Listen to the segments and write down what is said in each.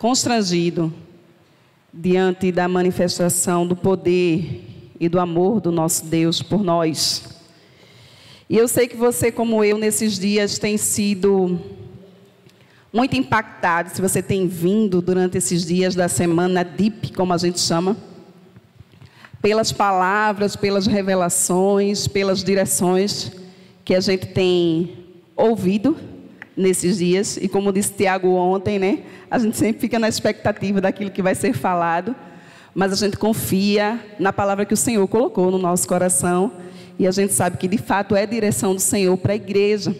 constrangido diante da manifestação do poder e do amor do nosso Deus por nós. E eu sei que você, como eu, nesses dias tem sido muito impactado, se você tem vindo durante esses dias da semana DEEP, como a gente chama, pelas palavras, pelas revelações, pelas direções que a gente tem ouvido nesses dias. E como disse Tiago ontem, né? A gente sempre fica na expectativa daquilo que vai ser falado, mas a gente confia na palavra que o Senhor colocou no nosso coração, e a gente sabe que de fato é direção do Senhor para a igreja.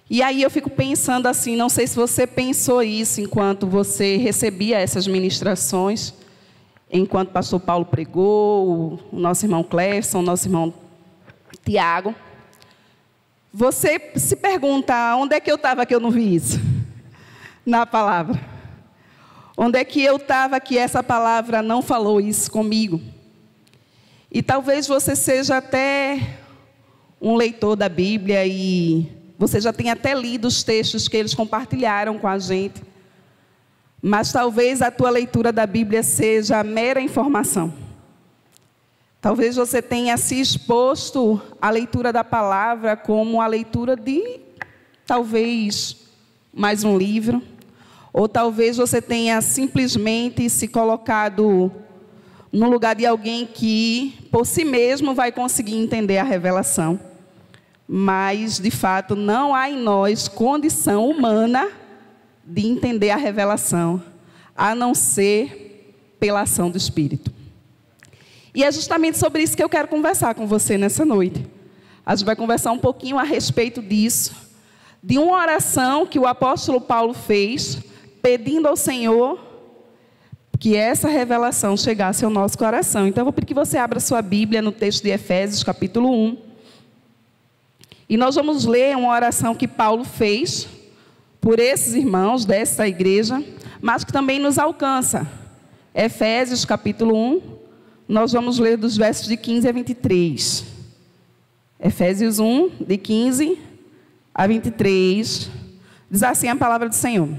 E aí eu fico pensando assim, não sei se você pensou isso enquanto você recebia essas ministrações, enquanto o pastor Paulo pregou, o nosso irmão Clefson, o nosso irmão Tiago. Você se pergunta, onde é que eu estava que eu não vi isso? Na palavra. Onde é que eu estava que essa palavra não falou isso comigo? E talvez você seja até um leitor da Bíblia e você já tenha até lido os textos que eles compartilharam com a gente. Mas talvez a tua leitura da Bíblia seja mera informação. Talvez você tenha se exposto à leitura da palavra como a leitura de, talvez, mais um livro. Ou talvez você tenha simplesmente se colocado no lugar de alguém que, por si mesmo, vai conseguir entender a revelação. Mas, de fato, não há em nós condição humana de entender a revelação, a não ser pela ação do Espírito. E é justamente sobre isso que eu quero conversar com você nessa noite. A gente vai conversar um pouquinho a respeito disso, de uma oração que o apóstolo Paulo fez, pedindo ao Senhor que essa revelação chegasse ao nosso coração. Então, eu vou pedir que você abra sua Bíblia no texto de Efésios, capítulo 1. E nós vamos ler uma oração que Paulo fez por esses irmãos dessa igreja, mas que também nos alcança. Efésios, capítulo 1, nós vamos ler dos versos de 15 a 23. Efésios 1, de 15 a 23, diz assim a palavra do Senhor.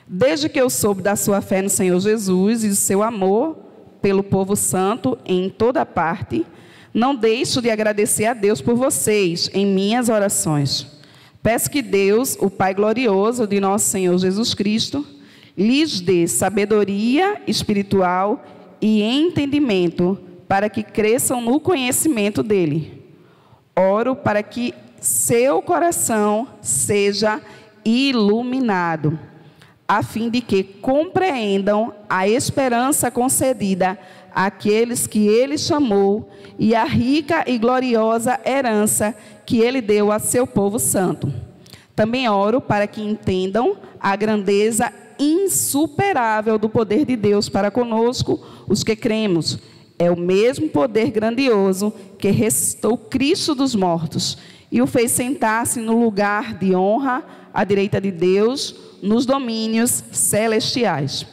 Desde que eu soube da sua fé no Senhor Jesus e do seu amor pelo povo santo em toda parte, não deixo de agradecer a Deus por vocês em minhas orações. Peço que Deus, o Pai glorioso de nosso Senhor Jesus Cristo, lhes dê sabedoria espiritual e entendimento para que cresçam no conhecimento dele. Oro para que seu coração seja iluminado, a fim de que compreendam a esperança concedida àqueles que ele chamou e a rica e gloriosa herança que ele deu a seu povo santo. Também oro para que entendam a grandeza insuperável do poder de Deus para conosco, os que cremos. É o mesmo poder grandioso que ressuscitou Cristo dos mortos e o fez sentar-se no lugar de honra à direita de Deus, nos domínios celestiais.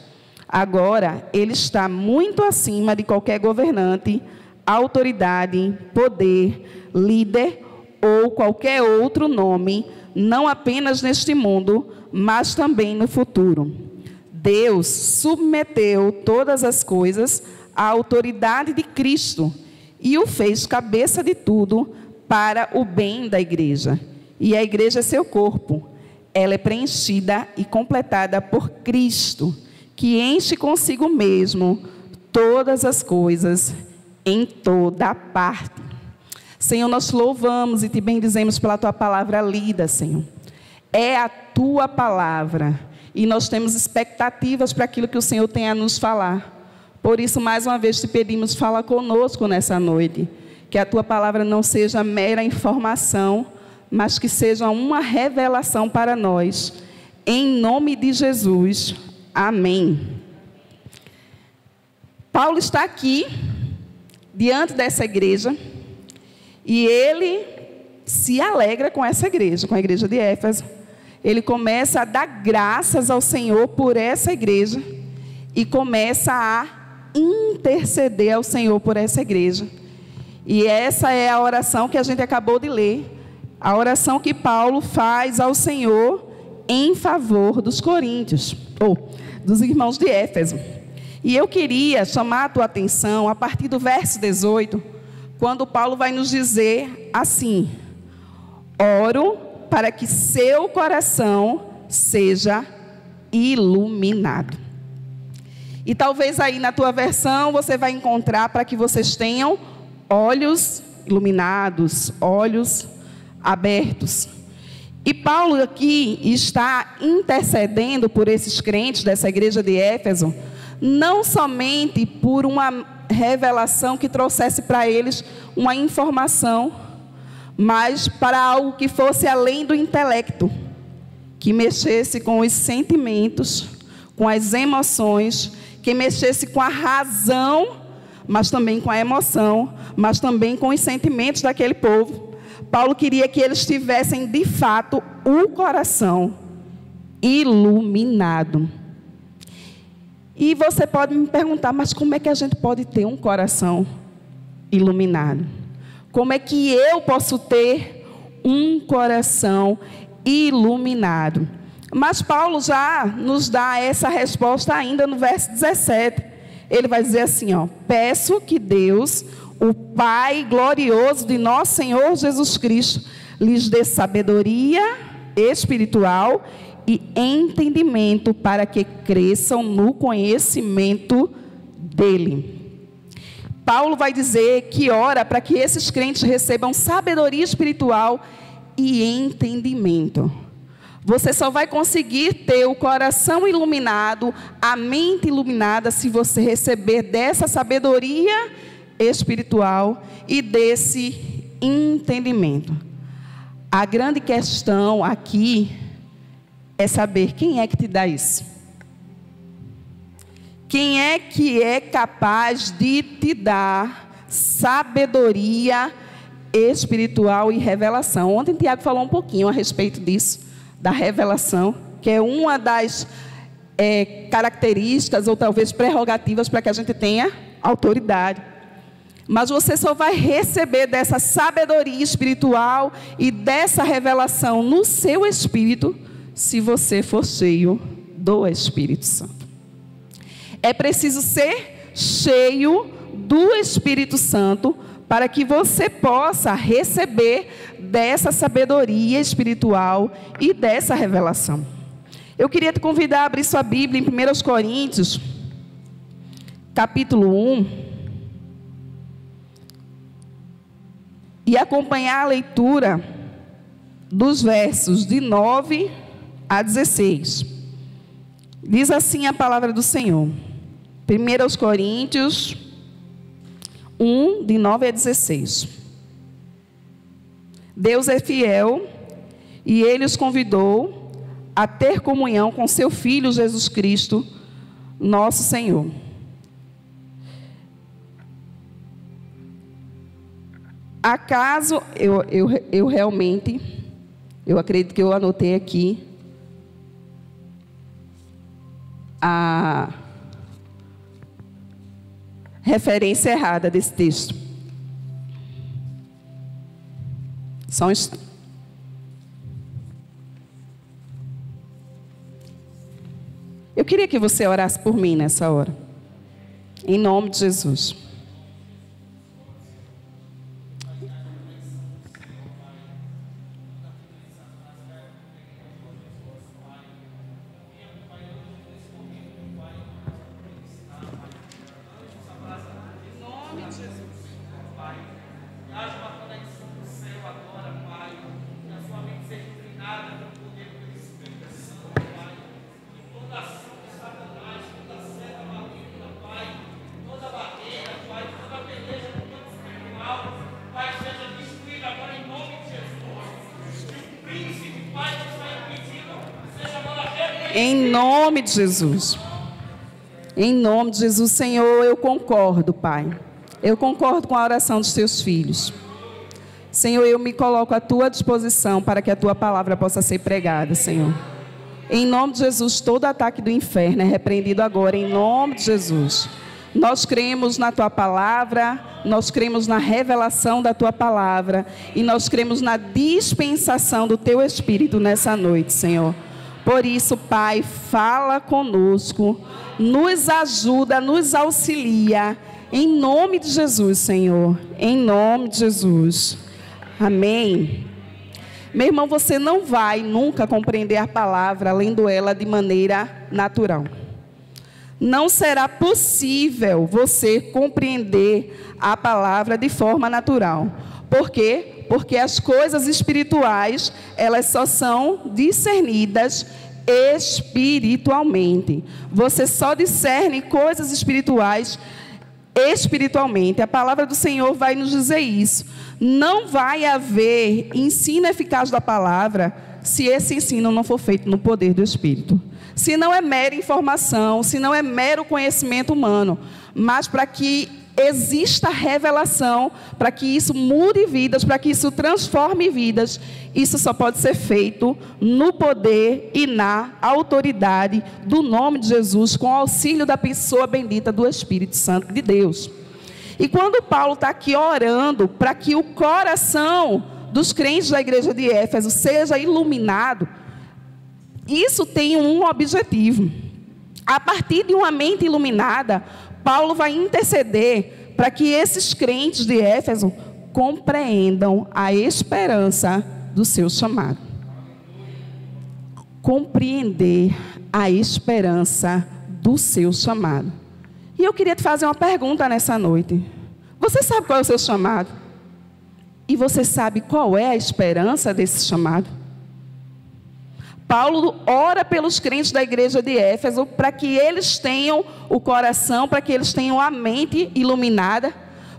Agora, ele está muito acima de qualquer governante, autoridade, poder, líder ou qualquer outro nome, não apenas neste mundo, mas também no futuro. Deus submeteu todas as coisas à autoridade de Cristo e o fez cabeça de tudo para o bem da igreja. E a igreja é seu corpo. Ela é preenchida e completada por Cristo, que enche consigo mesmo todas as coisas em toda parte. Senhor, nós te louvamos e te bendizemos pela tua palavra lida, Senhor. É a tua palavra e nós temos expectativas para aquilo que o Senhor tem a nos falar. Por isso, mais uma vez, te pedimos, fala conosco nessa noite. Que a tua palavra não seja mera informação, mas que seja uma revelação para nós. Em nome de Jesus. Amém. Paulo está aqui, diante dessa igreja, e ele se alegra com essa igreja, com a igreja de Éfeso. Ele começa a dar graças ao Senhor por essa igreja e começa a interceder ao Senhor por essa igreja. E essa é a oração que a gente acabou de ler, a oração que Paulo faz ao Senhor em favor dos coríntios, ou dos irmãos de Éfeso. E eu queria chamar a tua atenção a partir do verso 18, quando Paulo vai nos dizer assim: oro para que seu coração seja iluminado. E talvez aí na tua versão você vai encontrar para que vocês tenham olhos iluminados, olhos abertos. E Paulo aqui está intercedendo por esses crentes dessa igreja de Éfeso, não somente por uma revelação que trouxesse para eles uma informação, mas para algo que fosse além do intelecto, que mexesse com os sentimentos, com as emoções, que mexesse com a razão, mas também com a emoção, mas também com os sentimentos daquele povo. Paulo queria que eles tivessem, de fato, o coração iluminado. E você pode me perguntar, mas como é que a gente pode ter um coração iluminado? Como é que eu posso ter um coração iluminado? Mas Paulo já nos dá essa resposta ainda no verso 17. Ele vai dizer assim, ó: peço que Deus, o Pai glorioso de nosso Senhor Jesus Cristo, lhes dê sabedoria espiritual e entendimento para que cresçam no conhecimento dele. Paulo vai dizer que ora para que esses crentes recebam sabedoria espiritual e entendimento. Você só vai conseguir ter o coração iluminado, a mente iluminada, se você receber dessa sabedoria espiritual e desse entendimento. A grande questão aqui é saber quem é que te dá isso. Quem é que é capaz de te dar sabedoria espiritual e revelação? Ontem Tiago falou um pouquinho a respeito disso, da revelação, que é uma das características ou talvez prerrogativas para que a gente tenha autoridade. Mas você só vai receber dessa sabedoria espiritual e dessa revelação no seu espírito se você for cheio do Espírito Santo. É preciso ser cheio do Espírito Santo para que você possa receber dessa sabedoria espiritual e dessa revelação. Eu queria te convidar a abrir sua Bíblia em 1 Coríntios, capítulo 1, e acompanhar a leitura dos versos de 9 a 16. Diz assim a palavra do Senhor. 1 Coríntios 1, de 9 a 16. Deus é fiel e Ele os convidou a ter comunhão com seu Filho Jesus Cristo, nosso Senhor. Acaso, eu realmente, eu acredito que eu anotei aqui a referência errada desse texto. Só um instante. Eu queria que você orasse por mim nessa hora. Em nome de Jesus. Em nome de Jesus. Em nome de Jesus, Senhor, eu concordo, Pai. Eu concordo com a oração dos teus filhos. Senhor, eu me coloco à tua disposição para que a tua palavra possa ser pregada, Senhor. Em nome de Jesus, todo ataque do inferno é repreendido agora, em nome de Jesus. Nós cremos na tua palavra, nós cremos na revelação da tua palavra e nós cremos na dispensação do teu Espírito nessa noite, Senhor. Por isso, Pai, fala conosco, nos ajuda, nos auxilia, em nome de Jesus, Senhor, em nome de Jesus. Amém. Meu irmão, você não vai nunca compreender a palavra lendo ela de maneira natural. Não será possível você compreender a palavra de forma natural. Por quê? Porque as coisas espirituais, elas só são discernidas espiritualmente. Você só discerne coisas espirituais espiritualmente. A palavra do Senhor vai nos dizer isso. Não vai haver ensino eficaz da palavra se esse ensino não for feito no poder do Espírito. Se não é mera informação, se não é mero conhecimento humano, mas para que exista revelação, para que isso mude vidas, para que isso transforme vidas, isso só pode ser feito no poder e na autoridade do nome de Jesus, com o auxílio da pessoa bendita do Espírito Santo de Deus. E quando Paulo está aqui orando para que o coração dos crentes da igreja de Éfeso seja iluminado, isso tem um objetivo. A partir de uma mente iluminada, Paulo vai interceder para que esses crentes de Éfeso compreendam a esperança do seu chamado. Compreender a esperança do seu chamado. E eu queria te fazer uma pergunta nessa noite. Você sabe qual é o seu chamado? E você sabe qual é a esperança desse chamado? Paulo ora pelos crentes da igreja de Éfeso para que eles tenham o coração, para que eles tenham a mente iluminada,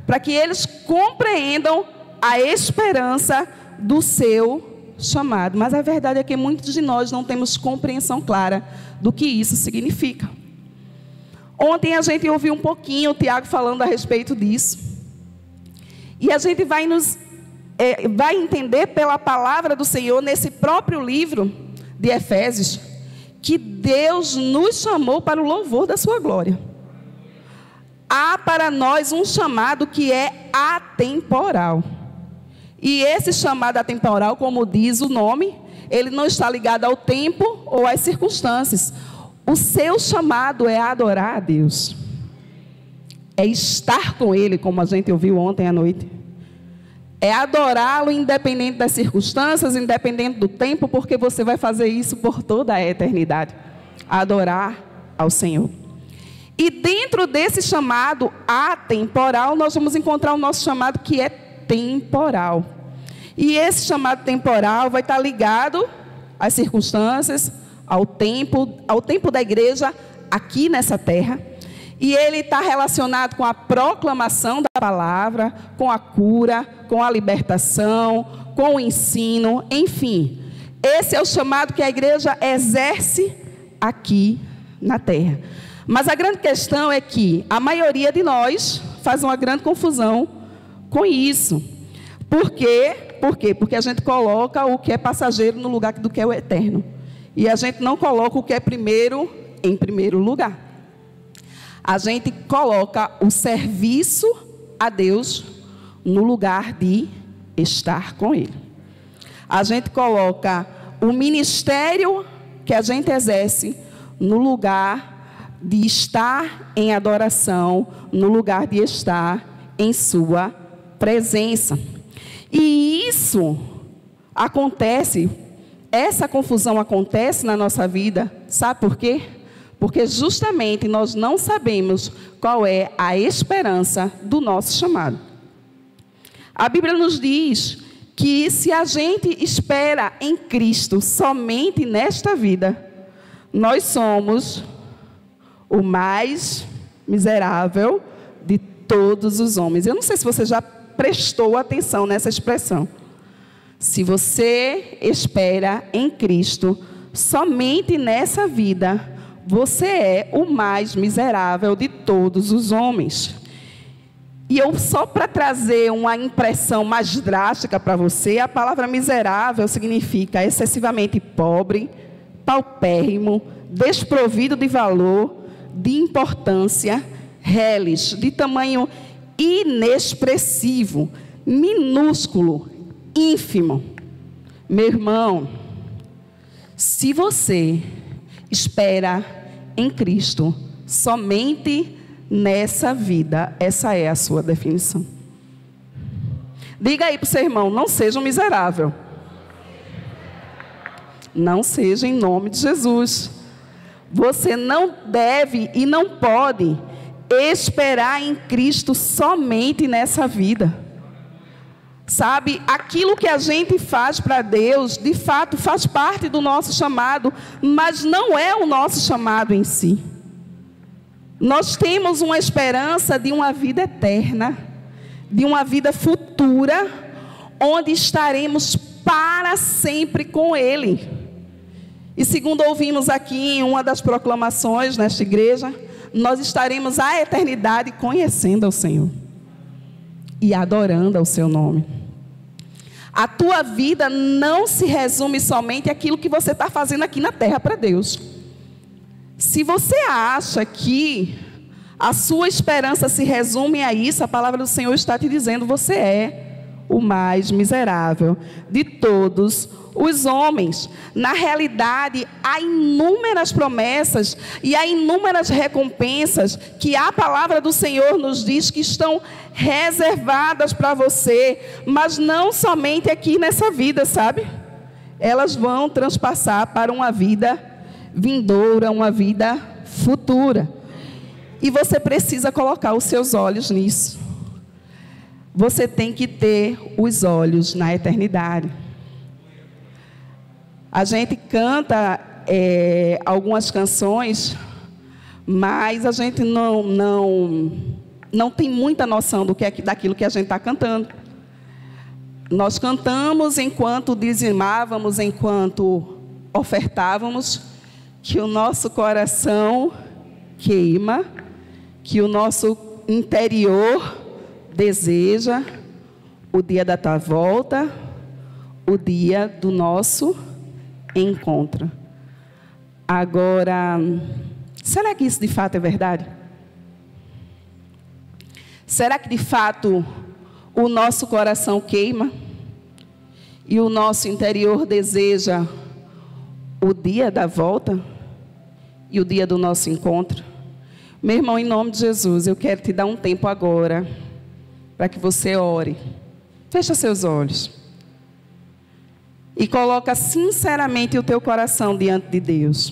para que eles compreendam a esperança do seu chamado. Mas a verdade é que muitos de nós não temos compreensão clara do que isso significa. Ontem a gente ouviu um pouquinho o Tiago falando a respeito disso. E a gente vai entender pela palavra do Senhor, nesse próprio livro de Efésios, que Deus nos chamou para o louvor da sua glória. Há para nós um chamado que é atemporal. E esse chamado atemporal, como diz o nome, ele não está ligado ao tempo ou às circunstâncias. O seu chamado é adorar a Deus. É estar com Ele, como a gente ouviu ontem à noite. É adorá-lo independente das circunstâncias, independente do tempo, porque você vai fazer isso por toda a eternidade. Adorar ao Senhor. E dentro desse chamado atemporal, nós vamos encontrar o nosso chamado que é temporal. E esse chamado temporal vai estar ligado às circunstâncias, ao tempo da igreja aqui nessa terra. E ele está relacionado com a proclamação da palavra, com a cura, com a libertação, com o ensino, enfim. Esse é o chamado que a igreja exerce aqui na terra. Mas a grande questão é que a maioria de nós faz uma grande confusão com isso. Por quê? Por quê? Porque a gente coloca o que é passageiro no lugar do que é o eterno. E a gente não coloca o que é primeiro em primeiro lugar. A gente coloca o serviço a Deus no lugar de estar com Ele. A gente coloca o ministério que a gente exerce no lugar de estar em adoração, no lugar de estar em sua presença. E isso acontece, essa confusão acontece na nossa vida, sabe por quê? Porque justamente nós não sabemos qual é a esperança do nosso chamado. A Bíblia nos diz que se a gente espera em Cristo somente nesta vida, nós somos o mais miserável de todos os homens. Eu não sei se você já prestou atenção nessa expressão. Se você espera em Cristo somente nessa vida, você é o mais miserável de todos os homens. E eu, só para trazer uma impressão mais drástica para você, a palavra miserável significa excessivamente pobre, paupérrimo, desprovido de valor, de importância, reles, de tamanho inexpressivo, minúsculo, ínfimo. Meu irmão, Se você espera em Cristo somente nessa vida, essa é a sua definição. Diga aí para o seu irmão: não seja um miserável. Não seja, em nome de Jesus. Você não deve e não pode esperar em Cristo somente nessa vida. Sabe, aquilo que a gente faz para Deus, de fato, faz parte do nosso chamado, mas não é o nosso chamado em si. Nós temos uma esperança de uma vida eterna, de uma vida futura, onde estaremos para sempre com Ele. E segundo ouvimos aqui em uma das proclamações nesta igreja, nós estaremos a eternidade conhecendo ao Senhor e adorando ao seu nome. A tua vida não se resume somente àquilo que você está fazendo aqui na terra para Deus. Se você acha que a sua esperança se resume a isso, a palavra do Senhor está te dizendo: você é o mais miserável de todos os homens. Na realidade, há inúmeras promessas e há inúmeras recompensas que a palavra do Senhor nos diz que estão reservadas para você, mas não somente aqui nessa vida, sabe? Elas vão transpassar para uma vida vindoura, uma vida futura. E você precisa colocar os seus olhos nisso. Você tem que ter os olhos na eternidade. A gente canta algumas canções, mas a gente não tem muita noção daquilo que a gente está cantando. Nós cantamos enquanto dizimávamos, enquanto ofertávamos, que o nosso coração queima, que o nosso interior deseja o dia da tua volta, o dia do nosso encontro. Agora, será que isso de fato é verdade? Será que de fato o nosso coração queima e o nosso interior deseja o dia da volta e o dia do nosso encontro? Meu irmão, em nome de Jesus, eu quero te dar um tempo agora para que você ore. Fecha seus olhos e coloca sinceramente o teu coração diante de Deus.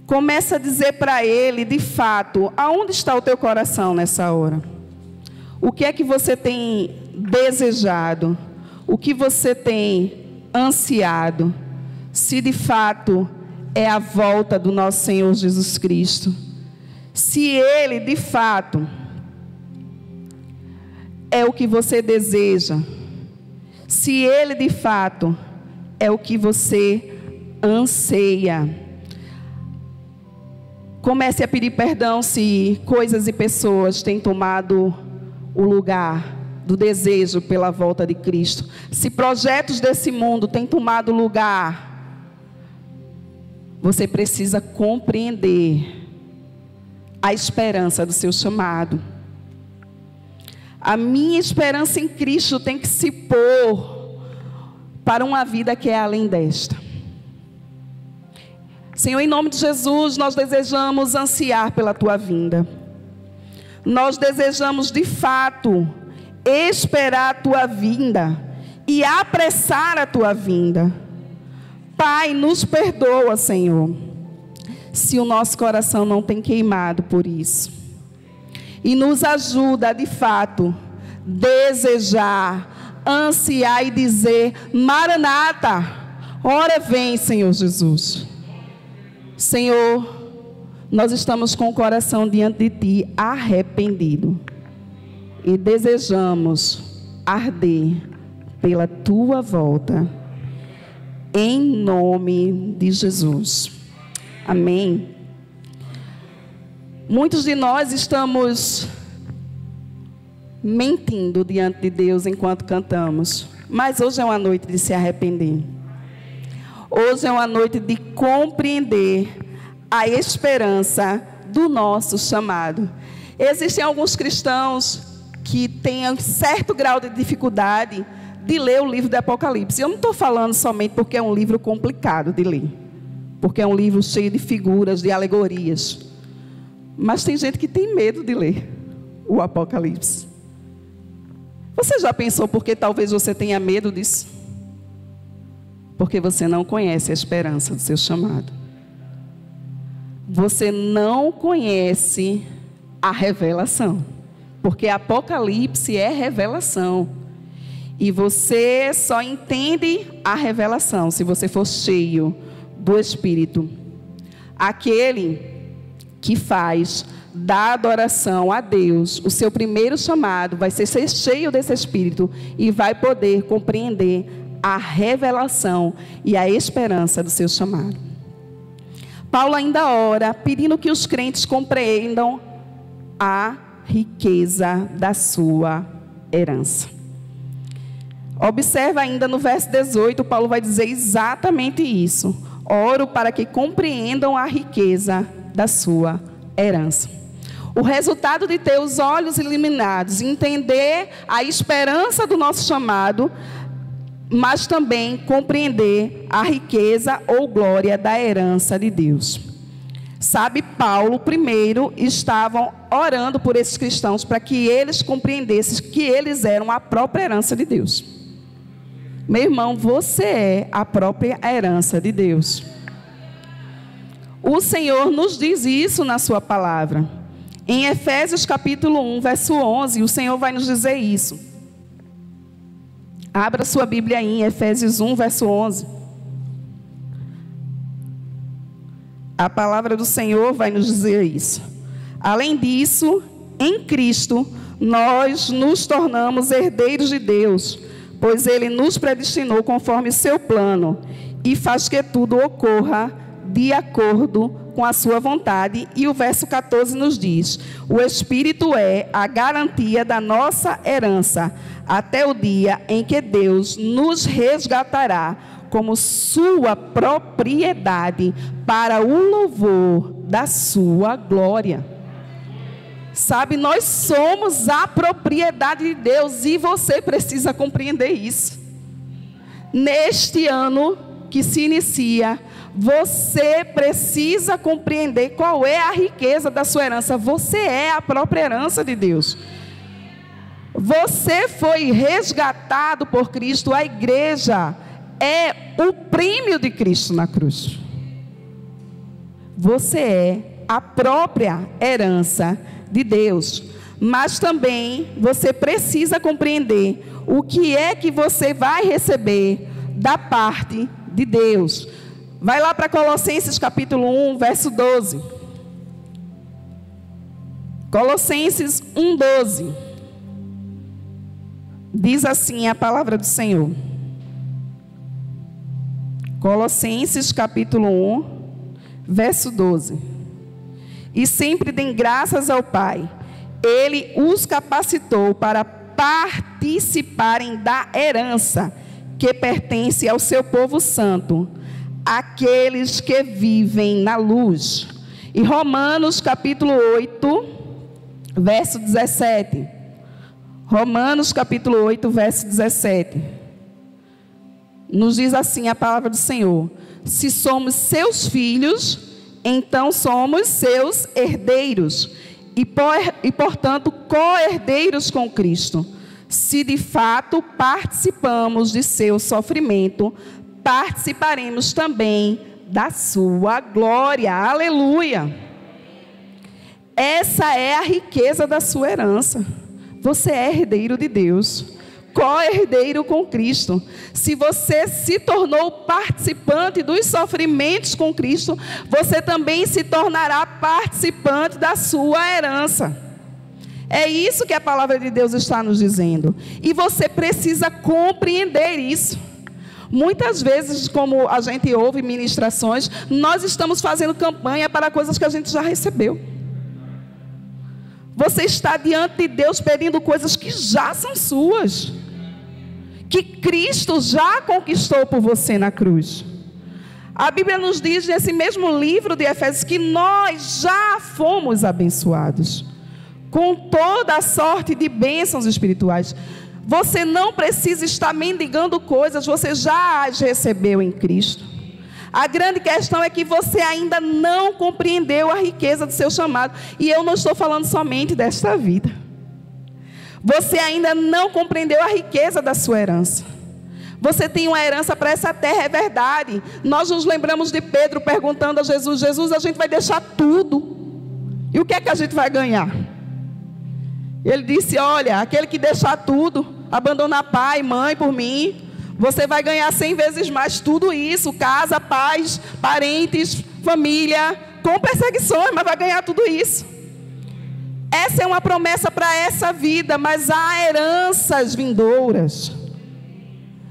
Começa a dizer para Ele, de fato, aonde está o teu coração nessa hora? O que é que você tem desejado? O que você tem ansiado? Se de fato é a volta do nosso Senhor Jesus Cristo. Se Ele, de fato, é o que você deseja. Se Ele, de fato, é o que você anseia. Comece a pedir perdão se coisas e pessoas têm tomado o lugar do desejo pela volta de Cristo. Se projetos desse mundo têm tomado lugar, você precisa compreender a esperança do seu chamado. A minha esperança em Cristo tem que se pôr para uma vida que é além desta. Senhor, em nome de Jesus, nós desejamos ansiar pela Tua vinda. Nós desejamos, de fato, esperar a Tua vinda e apressar a Tua vinda. Pai, nos perdoa, Senhor, se o nosso coração não tem queimado por isso. E nos ajuda, de fato, desejar, ansiar e dizer: Maranata, ora vem, Senhor Jesus. Senhor, nós estamos com o coração diante de Ti arrependido e desejamos arder pela Tua volta, em nome de Jesus. Amém. Muitos de nós estamos mentindo diante de Deus enquanto cantamos, mas hoje é uma noite de se arrepender. Hoje é uma noite de compreender a esperança do nosso chamado. Existem alguns cristãos que têm um certo grau de dificuldade de ler o livro do Apocalipse. Eu não estou falando somente porque é um livro complicado de ler, porque é um livro cheio de figuras, de alegorias. Mas tem gente que tem medo de ler o Apocalipse. Você já pensou por que talvez você tenha medo disso? Porque você não conhece a esperança do seu chamado. Você não conhece a revelação. Porque Apocalipse é revelação. E você só entende a revelação se você for cheio do Espírito. Aquele que faz da adoração a Deus o seu primeiro chamado vai ser cheio desse Espírito e vai poder compreender a revelação e a esperança do seu chamado. Paulo ainda ora pedindo que os crentes compreendam a riqueza da sua herança. Observa ainda no verso 18, Paulo vai dizer exatamente isso. Oro para que compreendam a riqueza da sua herança. O resultado de ter os olhos iluminados, entender a esperança do nosso chamado, mas também compreender a riqueza ou glória da herança de Deus. Sabe, Paulo primeiro estavam orando por esses cristãos para que eles compreendessem que eles eram a própria herança de Deus. Meu irmão, você é a própria herança de Deus. O Senhor nos diz isso na sua palavra. Em Efésios capítulo 1, verso 11, o Senhor vai nos dizer isso. Abra sua Bíblia aí em Efésios 1, verso 11. A palavra do Senhor vai nos dizer isso. Além disso, em Cristo, nós nos tornamos herdeiros de Deus, pois Ele nos predestinou conforme seu plano e faz que tudo ocorra de acordo com a sua vontade. E o verso 14 nos diz: o Espírito é a garantia da nossa herança, até o dia em que Deus nos resgatará como sua propriedade, para o louvor da sua glória. Sabe, nós somos a propriedade de Deus e você precisa compreender isso. Neste ano que se inicia, você precisa compreender qual é a riqueza da sua herança. Você é a própria herança de Deus. Você foi resgatado por Cristo. A igreja é o prêmio de Cristo na cruz. Você é a própria herança de Deus. Mas também você precisa compreender o que é que você vai receber da parte de Deus. Vai lá para Colossenses capítulo 1, verso 12. Colossenses 1, 12. Diz assim a palavra do Senhor. Colossenses capítulo 1, verso 12. E sempre deem graças ao Pai. Ele os capacitou para participarem da herança que pertence ao seu povo santo, aqueles que vivem na luz. E Romanos capítulo 8, verso 17. Romanos capítulo 8, verso 17. Nos diz assim a palavra do Senhor: se somos seus filhos, então somos seus herdeiros, e portanto co-herdeiros com Cristo. Se de fato participamos de seu sofrimento, participaremos também da sua glória. Aleluia! Essa é a riqueza da sua herança. Você é herdeiro de Deus, co-herdeiro com Cristo. Se você se tornou participante dos sofrimentos com Cristo, você também se tornará participante da sua herança. É isso que a palavra de Deus está nos dizendo. E você precisa compreender isso. Muitas vezes, como a gente ouve ministrações, nós estamos fazendo campanha para coisas que a gente já recebeu. Você está diante de Deus pedindo coisas que já são suas, que Cristo já conquistou por você na cruz. A Bíblia nos diz nesse mesmo livro de Efésios que nós já fomos abençoados com toda a sorte de bênçãos espirituais. Você não precisa estar mendigando coisas, você já as recebeu em Cristo. A grande questão é que você ainda não compreendeu a riqueza do seu chamado. E eu não estou falando somente desta vida. Você ainda não compreendeu a riqueza da sua herança. Você tem uma herança para essa terra, é verdade. Nós nos lembramos de Pedro perguntando a Jesus: Jesus, a gente vai deixar tudo. E o que é que a gente vai ganhar? Ele disse: olha, aquele que deixar tudo, abandonar pai, mãe por mim, você vai ganhar 100 vezes mais tudo isso. Casa, paz, parentes, família, com perseguições, mas vai ganhar tudo isso. Essa é uma promessa para essa vida, mas há heranças vindouras.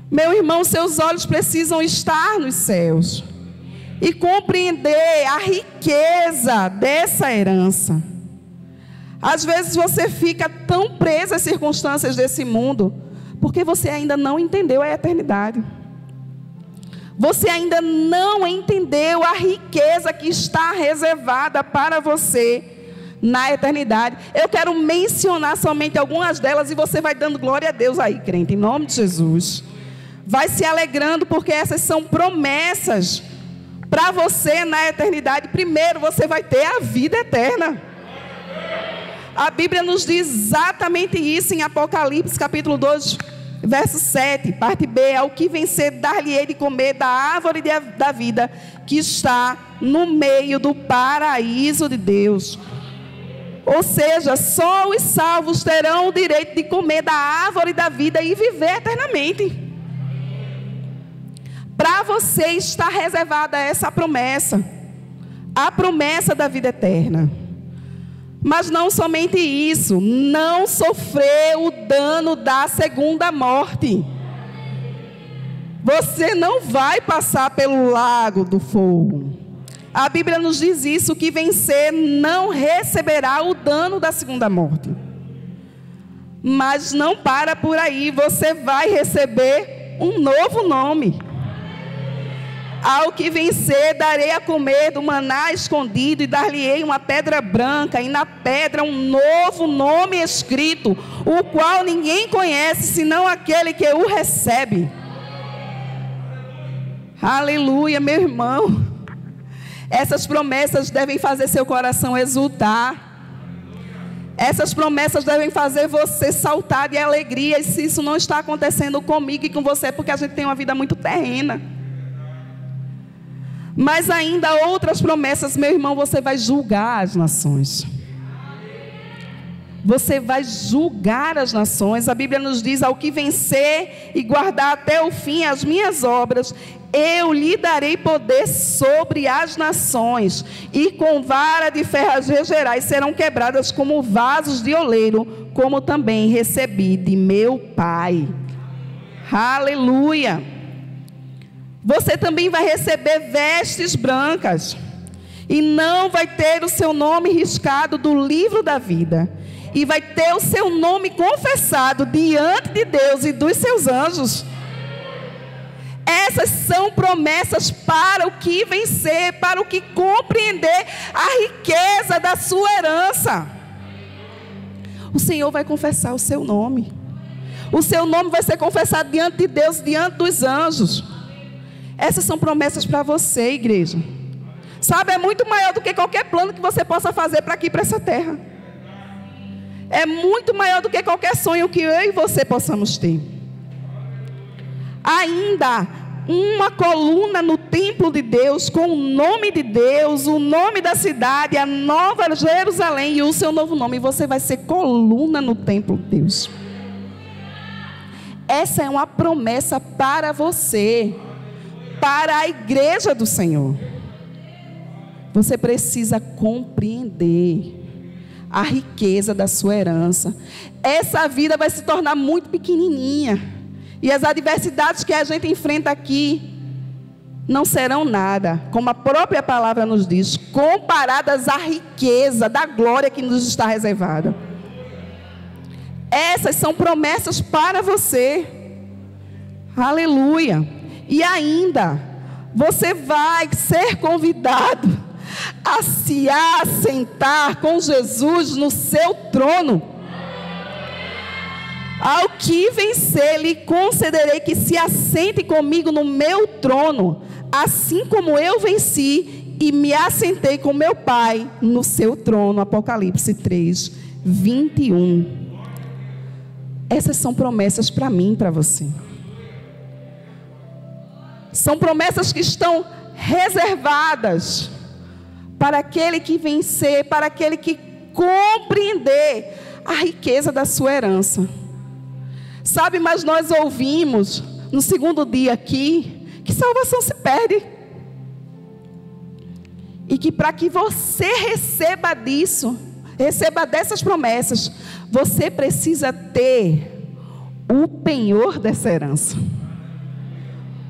Meu irmão, seus olhos precisam estar nos céus e compreender a riqueza dessa herança. Às vezes você fica tão preso às circunstâncias desse mundo, porque você ainda não entendeu a eternidade. Você ainda não entendeu a riqueza que está reservada para você na eternidade. Eu quero mencionar somente algumas delas e você vai dando glória a Deus aí, crente, em nome de Jesus. Vai se alegrando, porque essas são promessas para você na eternidade. Primeiro, você vai ter a vida eterna. A Bíblia nos diz exatamente isso em Apocalipse, capítulo 2, verso 7, parte B: ao que vencer, dar-lhe-ei de comer da árvore da vida, que está no meio do paraíso de Deus. Ou seja, só os salvos terão o direito de comer da árvore da vida e viver eternamente. Para você está reservada essa promessa, a promessa da vida eterna. Mas não somente isso, não sofrer o dano da segunda morte. Você não vai passar pelo lago do fogo. A Bíblia nos diz isso, que vencer não receberá o dano da segunda morte. Mas não para por aí, você vai receber um novo nome. Ao que vencer, darei a comer do maná escondido, e dar-lhe-ei uma pedra branca, e na pedra um novo nome escrito, o qual ninguém conhece, senão aquele que o recebe. Aleluia, meu irmão. Essas promessas devem fazer seu coração exultar. Essas promessas devem fazer você saltar de alegria. E se isso não está acontecendo comigo e com você, é porque a gente tem uma vida muito terrena. Mas ainda outras promessas, meu irmão, você vai julgar as nações. Você vai julgar as nações. A Bíblia nos diz: ao que vencer e guardar até o fim as minhas obras, eu lhe darei poder sobre as nações, e com vara de ferro as regerás, serão quebradas como vasos de oleiro, como também recebi de meu Pai. Aleluia. Você também vai receber vestes brancas, e não vai ter o seu nome riscado do livro da vida, e vai ter o seu nome confessado diante de Deus e dos seus anjos. Essas são promessas para o que vencer, para o que compreender a riqueza da sua herança. O Senhor vai confessar o seu nome. O seu nome vai ser confessado diante de Deus, diante dos anjos. Essas são promessas para você, igreja. Sabe, é muito maior do que qualquer plano que você possa fazer para aqui, para essa terra. É muito maior do que qualquer sonho que eu e você possamos ter. Ainda uma coluna no templo de Deus, com o nome de Deus, o nome da cidade, a Nova Jerusalém e o seu novo nome. Você vai ser coluna no templo de Deus. Essa é uma promessa para você, para a igreja do Senhor. Você precisa compreender a riqueza da sua herança. Essa vida vai se tornar muito pequenininha, e as adversidades que a gente enfrenta aqui não serão nada, como a própria palavra nos diz, comparadas à riqueza da glória que nos está reservada. Essas são promessas para você. Aleluia. E ainda, você vai ser convidado a se assentar com Jesus no seu trono. Ao que vencer, lhe concederei que se assente comigo no meu trono, assim como eu venci e me assentei com meu Pai no seu trono. Apocalipse 3, 21. Essas são promessas para mim e para você. São promessas que estão reservadas para aquele que vencer, para aquele que compreender a riqueza da sua herança. Sabe, mas nós ouvimos no segundo dia aqui que salvação se perde. E que para que você receba disso, receba dessas promessas, você precisa ter o penhor dessa herança.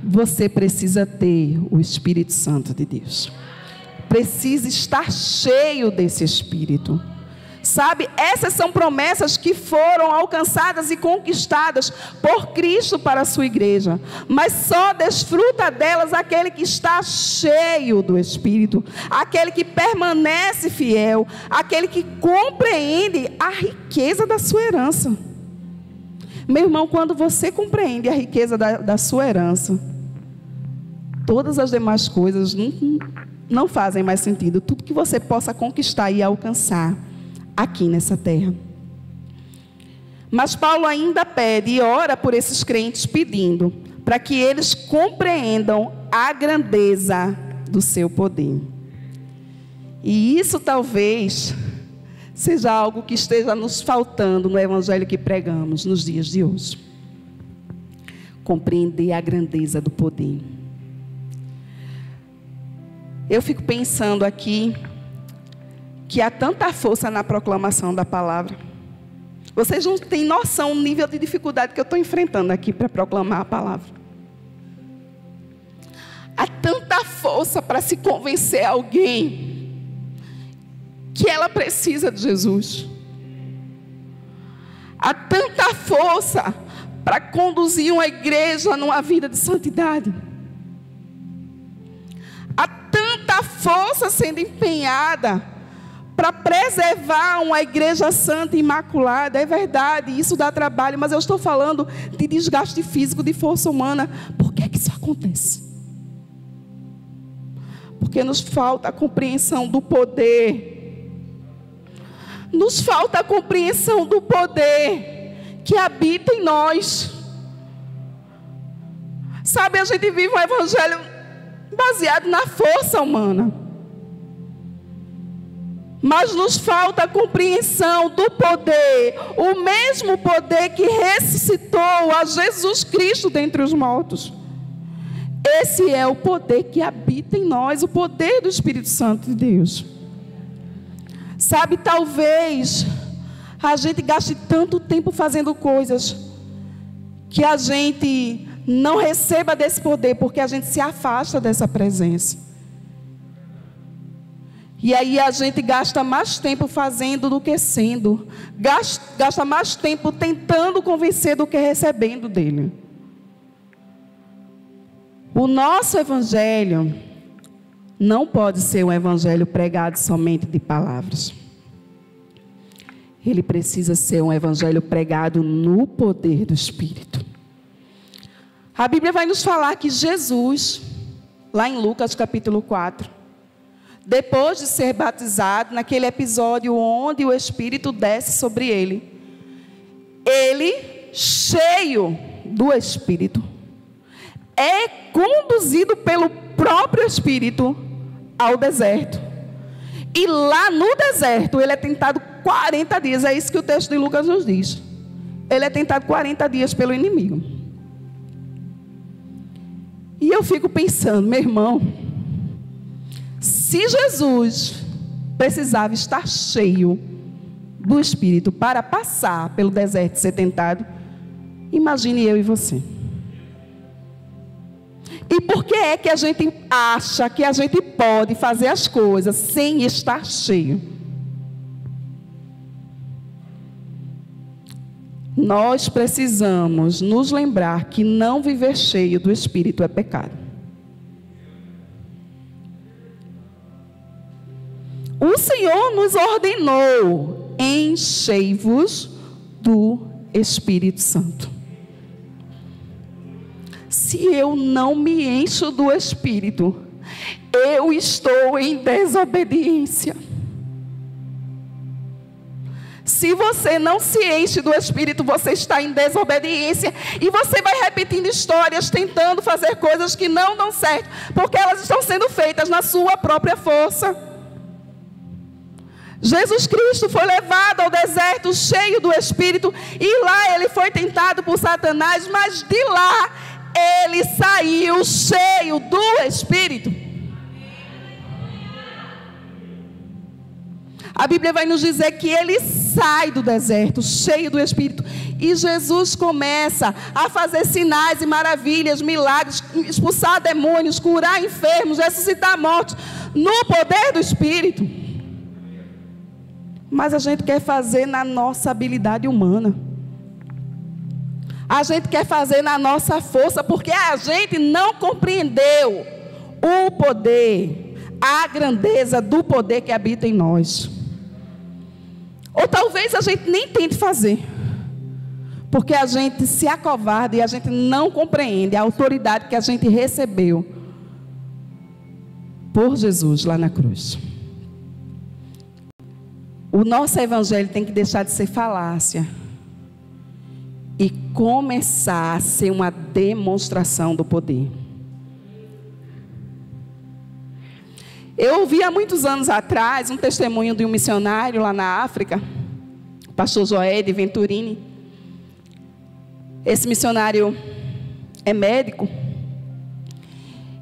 Você precisa ter o Espírito Santo de Deus. Precisa estar cheio desse Espírito. Sabe, essas são promessas que foram alcançadas e conquistadas por Cristo para a sua igreja. Mas só desfruta delas aquele que está cheio do Espírito. Aquele que permanece fiel. Aquele que compreende a riqueza da sua herança. Meu irmão, quando você compreende a riqueza da sua herança, todas as demais coisas não fazem mais sentido. Tudo que você possa conquistar e alcançar aqui nessa terra. Mas Paulo ainda pede e ora por esses crentes, pedindo para que eles compreendam a grandeza do seu poder. E isso talvez seja algo que esteja nos faltando no evangelho que pregamos nos dias de hoje. Compreender a grandeza do poder. Eu fico pensando aqui que há tanta força na proclamação da palavra. Vocês não têm noção do nível de dificuldade que eu estou enfrentando aqui para proclamar a palavra. Há tanta força para se convencer alguém que ela precisa de Jesus. Há tanta força para conduzir uma igreja numa vida de santidade. Há tanta força sendo empenhada para preservar uma igreja santa e imaculada. É verdade, isso dá trabalho, mas eu estou falando de desgaste físico, de força humana. Por que isso acontece? Porque nos falta a compreensão do poder. Nos falta a compreensão do poder que habita em nós. Sabe, a gente vive um evangelho baseado na força humana. Mas nos falta a compreensão do poder, o mesmo poder que ressuscitou a Jesus Cristo dentre os mortos. Esse é o poder que habita em nós, o poder do Espírito Santo de Deus. Sabe, talvez a gente gaste tanto tempo fazendo coisas que a gente não receba desse poder, porque a gente se afasta dessa presença. E aí a gente gasta mais tempo fazendo do que sendo. Gasta mais tempo tentando convencer do que recebendo dele. O nosso evangelho não pode ser um evangelho pregado somente de palavras. Ele precisa ser um evangelho pregado no poder do Espírito. A Bíblia vai nos falar que Jesus, lá em Lucas capítulo 4, depois de ser batizado, naquele episódio onde o Espírito desce sobre ele, cheio do Espírito, é conduzido pelo próprio Espírito ao deserto. E lá no deserto, ele é tentado 40 dias. É isso que o texto de Lucas nos diz. Ele é tentado 40 dias pelo inimigo. E eu fico pensando, meu irmão, se Jesus precisava estar cheio do Espírito para passar pelo deserto e ser tentado, imagine eu e você. E por que é que a gente acha que a gente pode fazer as coisas sem estar cheio? Nós precisamos nos lembrar que não viver cheio do Espírito é pecado. O Senhor nos ordenou: enchei-vos do Espírito Santo. Se eu não me encho do Espírito, eu estou em desobediência. Se você não se enche do Espírito, você está em desobediência. E você vai repetindo histórias, tentando fazer coisas que não dão certo, porque elas estão sendo feitas na sua própria força. Jesus Cristo foi levado ao deserto cheio do Espírito, e lá ele foi tentado por Satanás, mas de lá ele saiu cheio do Espírito. A Bíblia vai nos dizer que ele sai do deserto cheio do Espírito, e Jesus começa a fazer sinais e maravilhas, milagres, expulsar demônios, curar enfermos, ressuscitar mortos, no poder do Espírito. Mas a gente quer fazer na nossa habilidade humana. A gente quer fazer na nossa força, porque a gente não compreendeu o poder, a grandeza do poder que habita em nós. Ou talvez a gente nem tente fazer, porque a gente se acovarda e a gente não compreende a autoridade que a gente recebeu por Jesus lá na cruz. O nosso evangelho tem que deixar de ser falácia e começar a ser uma demonstração do poder. Eu ouvi há muitos anos atrás um testemunho de um missionário lá na África, o pastor Joed Venturini. Esse missionário é médico,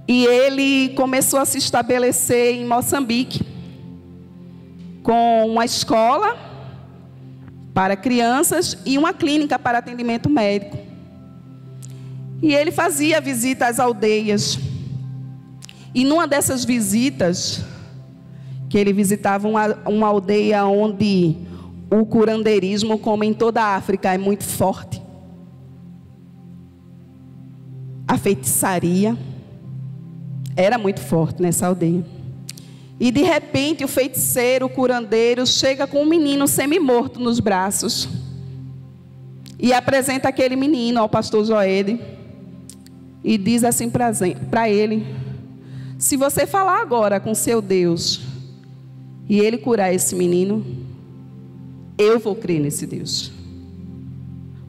e ele começou a se estabelecer em Moçambique, com uma escola para crianças e uma clínica para atendimento médico. E ele fazia visita às aldeias. E numa dessas visitas, que ele visitava uma aldeia onde o curandeirismo, como em toda a África, é muito forte. A feitiçaria era muito forte nessa aldeia. E de repente o feiticeiro, o curandeiro, chega com um menino semi-morto nos braços e apresenta aquele menino ao pastor Joed e diz assim para ele: se você falar agora com seu Deus e ele curar esse menino, eu vou crer nesse Deus.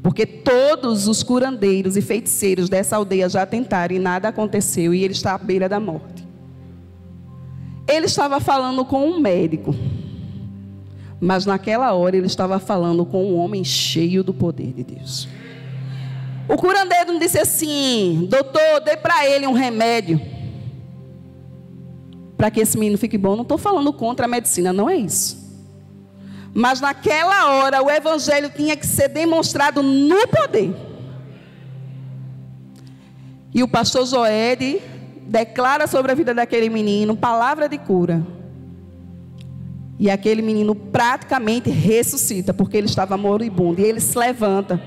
Porque todos os curandeiros e feiticeiros dessa aldeia já tentaram e nada aconteceu, e ele está à beira da morte. Ele estava falando com um médico, mas naquela hora ele estava falando com um homem cheio do poder de Deus. O curandeiro não disse assim: doutor, dê para ele um remédio para que esse menino fique bom. Não estou falando contra a medicina, não é isso. Mas naquela hora o evangelho tinha que ser demonstrado no poder. E o pastor Joed declara sobre a vida daquele menino palavra de cura. E aquele menino praticamente ressuscita, porque ele estava moribundo. E ele se levanta.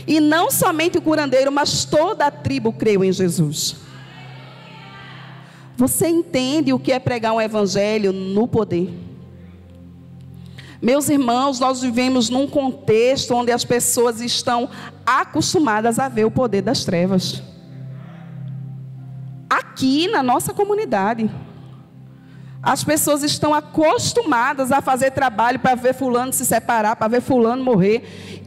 E não somente o curandeiro, mas toda a tribo creu em Jesus. Você entende o que é pregar um evangelho no poder? Meus irmãos, nós vivemos num contexto onde as pessoas estão acostumadas a ver o poder das trevas. Aqui na nossa comunidade, as pessoas estão acostumadas a fazer trabalho para ver fulano se separar, para ver fulano morrer.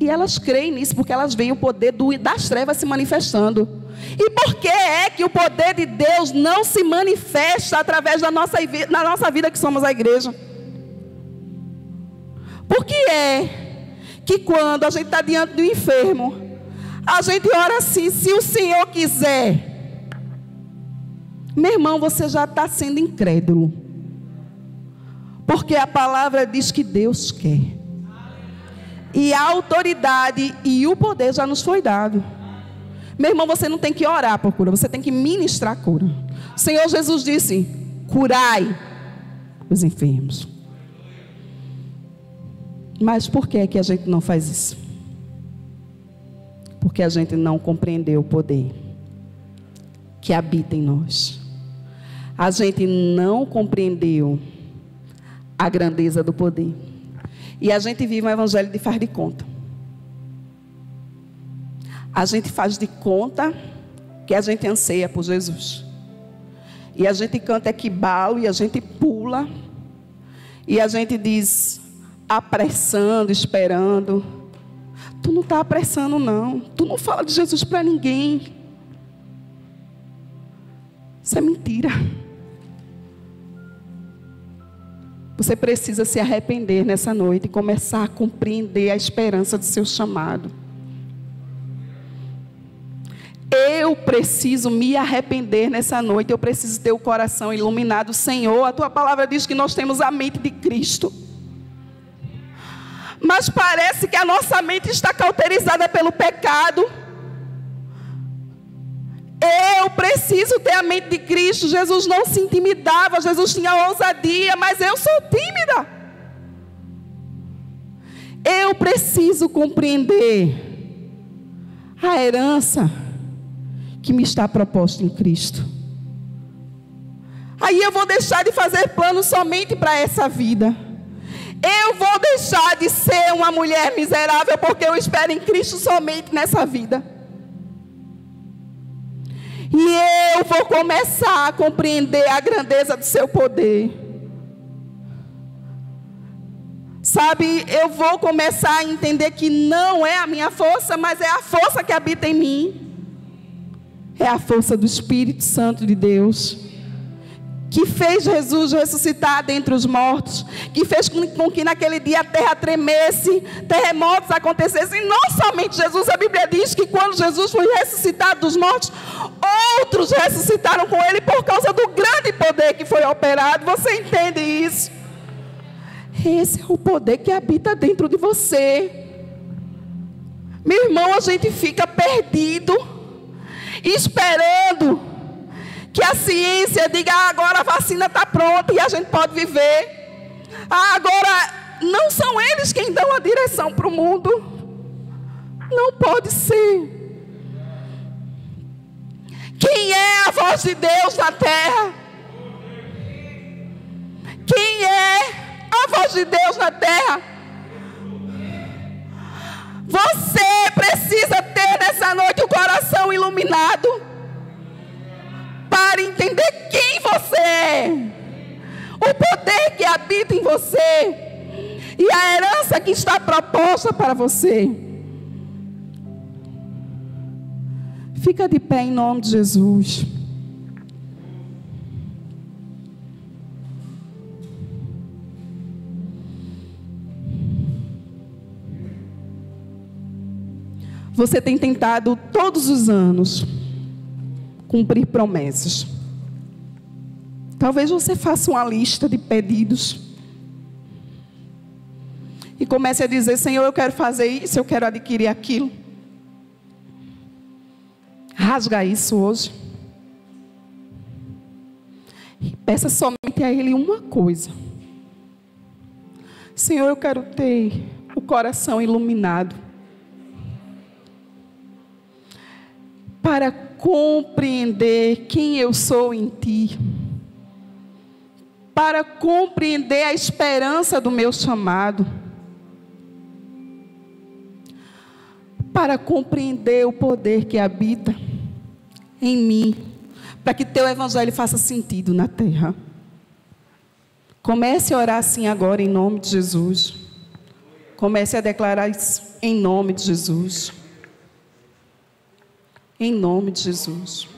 E elas creem nisso porque elas veem o poder das trevas se manifestando. E por que é que o poder de Deus não se manifesta através da nossa vida que somos a igreja? Por que é que quando a gente está diante do enfermo, a gente ora assim: se o Senhor quiser? Meu irmão, você já está sendo incrédulo. Porque a palavra diz que Deus quer. E a autoridade e o poder já nos foi dado. Meu irmão, você não tem que orar por cura, você tem que ministrar cura. O Senhor Jesus disse: curai os enfermos. Mas por que é que a gente não faz isso? Porque a gente não compreendeu o poder que habita em nós. A gente não compreendeu a grandeza do poder. E a gente vive um evangelho de faz de conta. a gente faz de conta que a gente anseia por Jesus. E a gente canta equibalo, e a gente pula, e a gente diz, apressando, esperando. Tu não está apressando, não. Tu não fala de Jesus para ninguém. Isso é mentira. Você precisa se arrepender nessa noite e começar a compreender a esperança do seu chamado. Eu preciso me arrepender nessa noite. Eu preciso ter o coração iluminado. Senhor, a tua palavra diz que nós temos a mente de Cristo. Mas parece que a nossa mente está cauterizada pelo pecado. Eu preciso ter a mente de Cristo. Jesus não se intimidava, Jesus tinha ousadia, mas eu sou tímida. Eu preciso compreender a herança que me está proposta em Cristo. Aí eu vou deixar de fazer planos somente para essa vida. Eu vou deixar de ser uma mulher miserável porque eu espero em Cristo somente nessa vida. E eu vou começar a compreender a grandeza do seu poder. Sabe, eu vou começar a entender que não é a minha força, mas é a força que habita em mim. É a força do Espírito Santo de Deus, que fez Jesus ressuscitar dentre os mortos, que fez com que naquele dia a terra tremesse, terremotos acontecessem. E não somente Jesus, a Bíblia diz que quando Jesus foi ressuscitado dos mortos, outros ressuscitaram com ele por causa do grande poder que foi operado. Você entende isso? Esse é o poder que habita dentro de você. Meu irmão, a gente fica perdido, esperando que a ciência diga, agora a vacina está pronta e a gente pode viver. Agora, não são eles quem dão a direção para o mundo. Não pode ser. Quem é a voz de Deus na terra? Quem é a voz de Deus na terra? Você precisa ter nessa noite o coração iluminado para entender quem você é, o poder que habita em você e a herança que está proposta para você. Fica de pé em nome de Jesus. Você tem tentado todos os anos cumprir promessas. Talvez você faça uma lista de pedidos e comece a dizer, Senhor, eu quero fazer isso, eu quero adquirir aquilo. Rasga isso hoje e peça somente a Ele uma coisa. Senhor, eu quero ter o coração iluminado para compreender quem eu sou em Ti, para compreender a esperança do meu chamado, para compreender o poder que habita em mim, para que Teu Evangelho faça sentido na terra. Comece a orar assim agora em nome de Jesus. Comece a declarar isso em nome de Jesus. Em nome de Jesus.